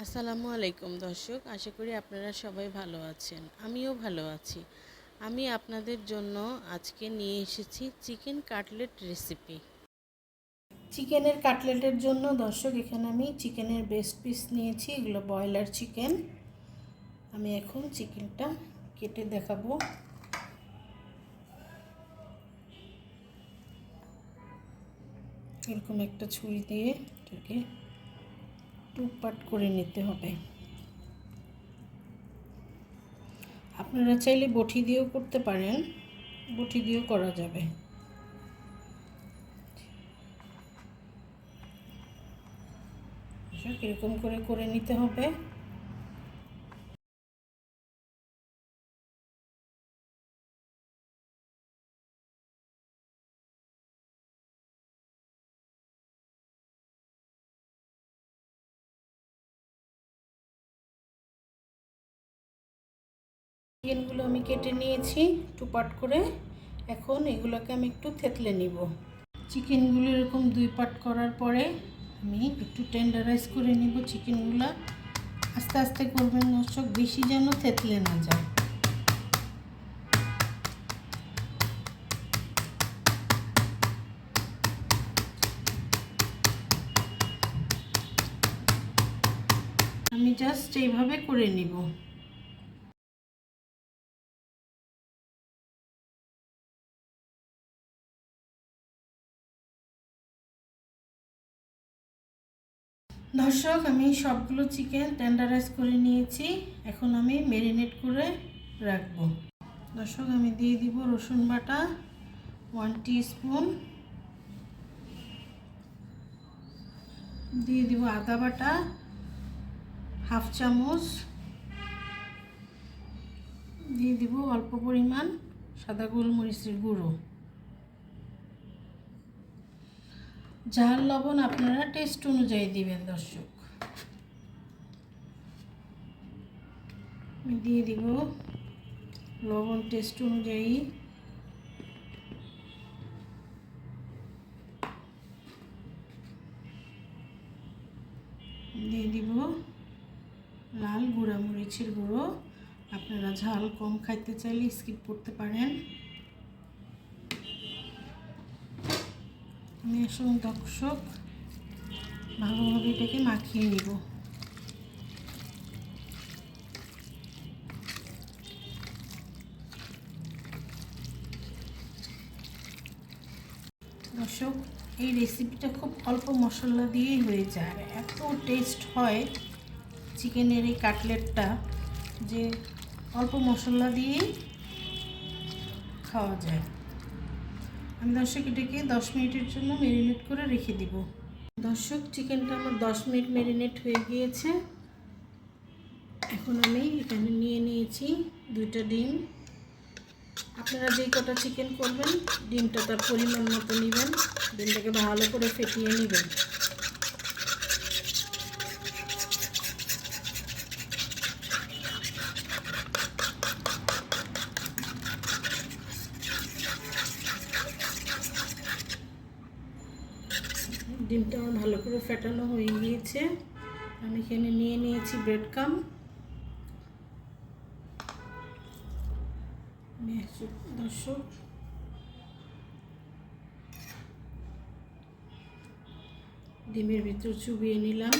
আসসালামু আলাইকুম দর্শক, আশা করি আপনারা সবাই ভালো আছেন। আমিও ভালো আছি। আমি আপনাদের জন্য আজকে নিয়ে এসেছি চিকেন কাটলেট রেসিপি। চিকেনের কাটলেটের জন্য দর্শক এখানে আমি চিকেনের ব্রেস্ট পিস নিয়েছি, এগুলো ব্রয়লার চিকেন। আমি এখন চিকেনটা কেটে দেখাবো। এরকম একটা ছুরি দিয়ে এটাকে টু পার্ট করে নিতে হবে। আপনারা চাইলে বটি দিয়েও করতে পারেন, বটি দিয়েও করা যাবে। এরকম করে করে নিতে হবে। চিকেনগুলো আমি কেটে নিয়েছি টু পার্ট করে। এখন এগুলোকে আমি একটু থেতলে নিব। চিকেনগুলো এরকম দুই পার্ট করার পরে আমি একটু টেন্ডারাইজ করে নিব চিকেনগুলো। আস্তে আস্তে করবেন দর্শক, বেশি যেন থেতলে না যায়। আমি জাস্ট এইভাবে করে নিব। দর্শক আমি সবগুলো চিকেন টেন্ডারাইজ করে নিয়েছি। এখন আমি ম্যারিনেট করে রাখবো। দর্শক আমি দিয়ে দিব রসুন বাটা 1 টিস্পুন, দিয়ে দিব আদা বাটা হাফ চামচ, দিয়ে দিব অল্প পরিমাণ সাদা গোলমরিচের গুঁড়ো। ঝাল লবণ আপনারা টেস্ট অনুযায়ী দিবেন দর্শক। দিয়ে দিব লবণ টেস্ট অনুযায়ী। দিয়ে দিব লাল গুঁড়া মরিচের গুঁড়ো। আপনারা ঝাল কম খাইতে চাইলে স্কিপ করতে পারেন। আমি এখন দর্শক ভালোভাবে এটাকে মাখিয়ে নিব। দর্শক এই রেসিপিটা খুব অল্প মশলা দিয়েই হয়ে যায়, আর এত টেস্ট হয় চিকেনের এই কাটলেটটা যে অল্প মশলা দিয়েই খাওয়া যায়। আমি দর্শক এটাকে 10 মিনিটের জন্য ম্যারিনেট করে রেখে দিব। দর্শক চিকেনটা আমার 10 মিনিট ম্যারিনেট হয়ে গিয়েছে। এখন আমি এখানে নিয়ে নিয়েছি 2টা ডিম। আপনারা যে কটা চিকেন করবেন ডিমটা তার পরিমাণ মতো নেবেন। ডিমটাকে ভালো করে ফেটিয়ে নেবেন। ডিমটা আমার ভালো করে ফেটানো হয়ে গিয়েছে। আমি এখানে নিয়ে নিয়েছি ব্রেড ক্রাম্ব। দর্শক ডিমের ভিতর চুবিয়ে নিলাম।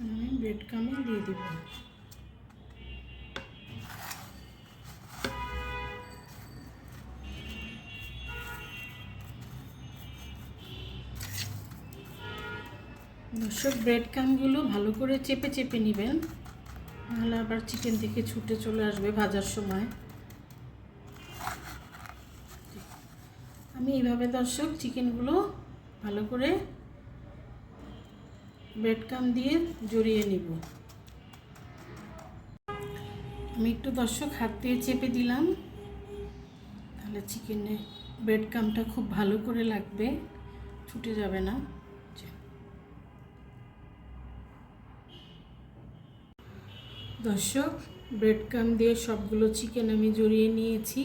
আমি ব্রেড ক্রাম্ব দিয়ে দিব। দর্শক ব্রেড ক্রাম্বগুলো ভালো করে চেপে চেপে নেবেন, নাহলে আবার চিকেন থেকে ছুটে চলে আসবে ভাজার সময়। আমি এইভাবে দর্শক চিকেনগুলো ভালো করে ব্রেড ক্রাম্ব দিয়ে জড়িয়ে নিব। আমি একটু দর্শক হাত দিয়ে চেপে দিলাম, তাহলে চিকেনে ব্রেড ক্রাম্বটা খুব ভালো করে লাগবে, ছুটে যাবে না। দর্শক ব্রেড ক্রাম্ব দিয়ে সবগুলো চিকেন আমি জড়িয়ে নিয়েছি।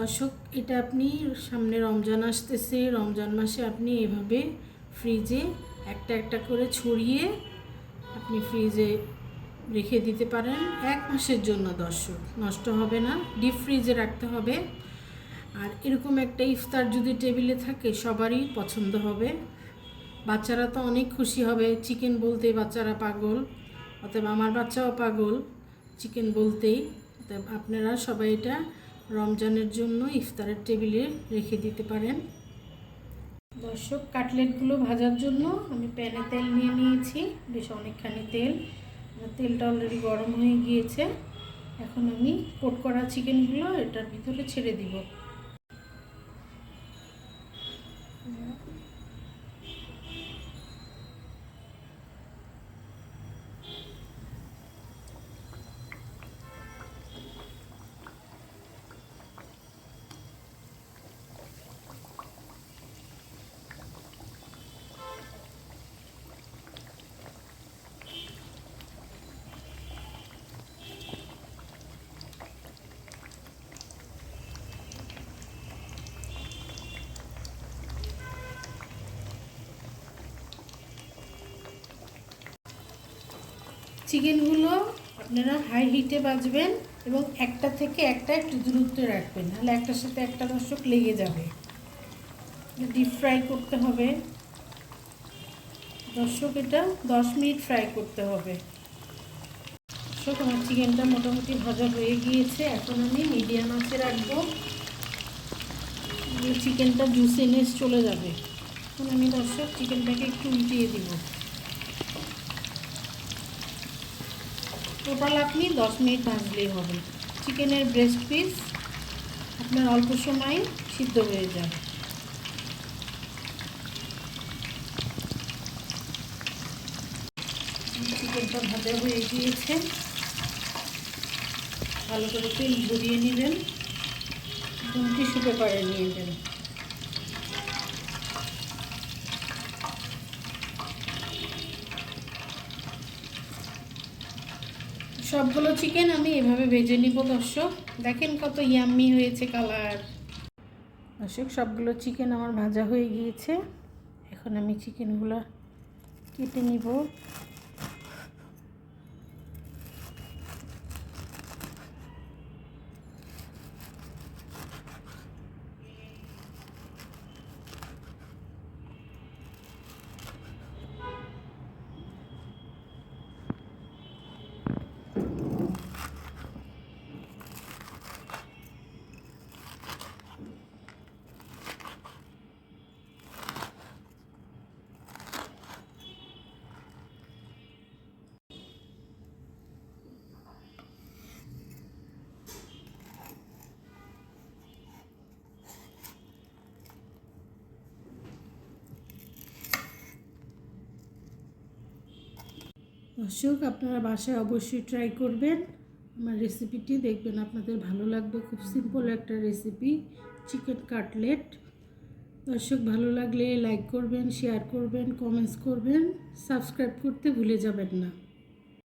দর্শক, এটা আপনি সামনে রমজান আসতেছে, রমজান মাসে আপনি এভাবে ফ্রিজে একটা একটা করে ছড়িয়ে আপনি ফ্রিজে রেখে দিতে পারেন 1 মাসের জন্য। দর্শক, নষ্ট হবে না, ডিপ ফ্রিজে রাখতে হবে। আর এরকম একটা ইফতার যদি টেবিলে থাকে সবারই পছন্দ হবে। বাচ্চারা তো অনেক খুশি হবে, চিকেন বলতে বাচ্চারা পাগল, অতএব আমার বাচ্চাও পাগল চিকেন বলতেই। অতএব আপনারা সবাই এটা রমজানের জন্য ইফতারের টেবিলে রেখে দিতে পারেন। দর্শক, কাটলেটগুলো ভাজার জন্য আমি প্যানে তেল নিয়ে নিয়েছি, বেশ অনেকখানি তেল। তেলটা অলরেডি গরম হয়ে গিয়েছে। এখন আমি কোট করা চিকেনগুলো এটার ভিতরে ছেড়ে দিব। চিকেনগুলো আপনারা হাই হিটে ভাজবেন এবং একটা থেকে একটা একটু দূরত্বে রাখবেন, নাহলে একটার সাথে একটা দর্শক লেগে যাবে। ডিপ ফ্রাই করতে হবে দর্শক, এটা 10 মিনিট ফ্রাই করতে হবে। দর্শক, আমার চিকেনটা মোটামুটি ভাজা হয়ে গিয়েছে। এখন আমি মিডিয়াম আঁচে রাখবো, চিকেনটা জুসিনেস চলে যাবে। এখন আমি দর্শক চিকেনটাকে একটু উল্টিয়ে দিব। টোটাল আপনি 10 মিনিট ভাজলেই হবে। চিকেনের ব্রেস্ট পিস আপনার অল্প সময় সিদ্ধ হয়ে যায়। চিকেনটা ভাজা হয়ে গিয়েছে, ভালো করে তেল ভরিয়ে নেবেন এবং টিস্যু পেপারে নিয়ে নেবেন। সবগুলো চিকেন আমি এভাবে ভেজে নিব। দর্শক, দেখেন কত ইয়াম্মি হয়েছে কালার। দর্শক, সবগুলো চিকেন আমার ভাজা হয়ে গিয়েছে। এখন আমি চিকেনগুলো কেটে নিব। দর্শক, আপনারা বাসায় অবশ্যই ট্রাই করবেন আমার রেসিপিটি, দেখবেন আপনাদের ভালো লাগবে। খুব সিম্পল একটা রেসিপি, চিকেন কাটলেট। দর্শক, ভালো লাগলে লাইক করবেন, শেয়ার করবেন, কমেন্টস করবেন, সাবস্ক্রাইব করতে ভুলে যাবেন না।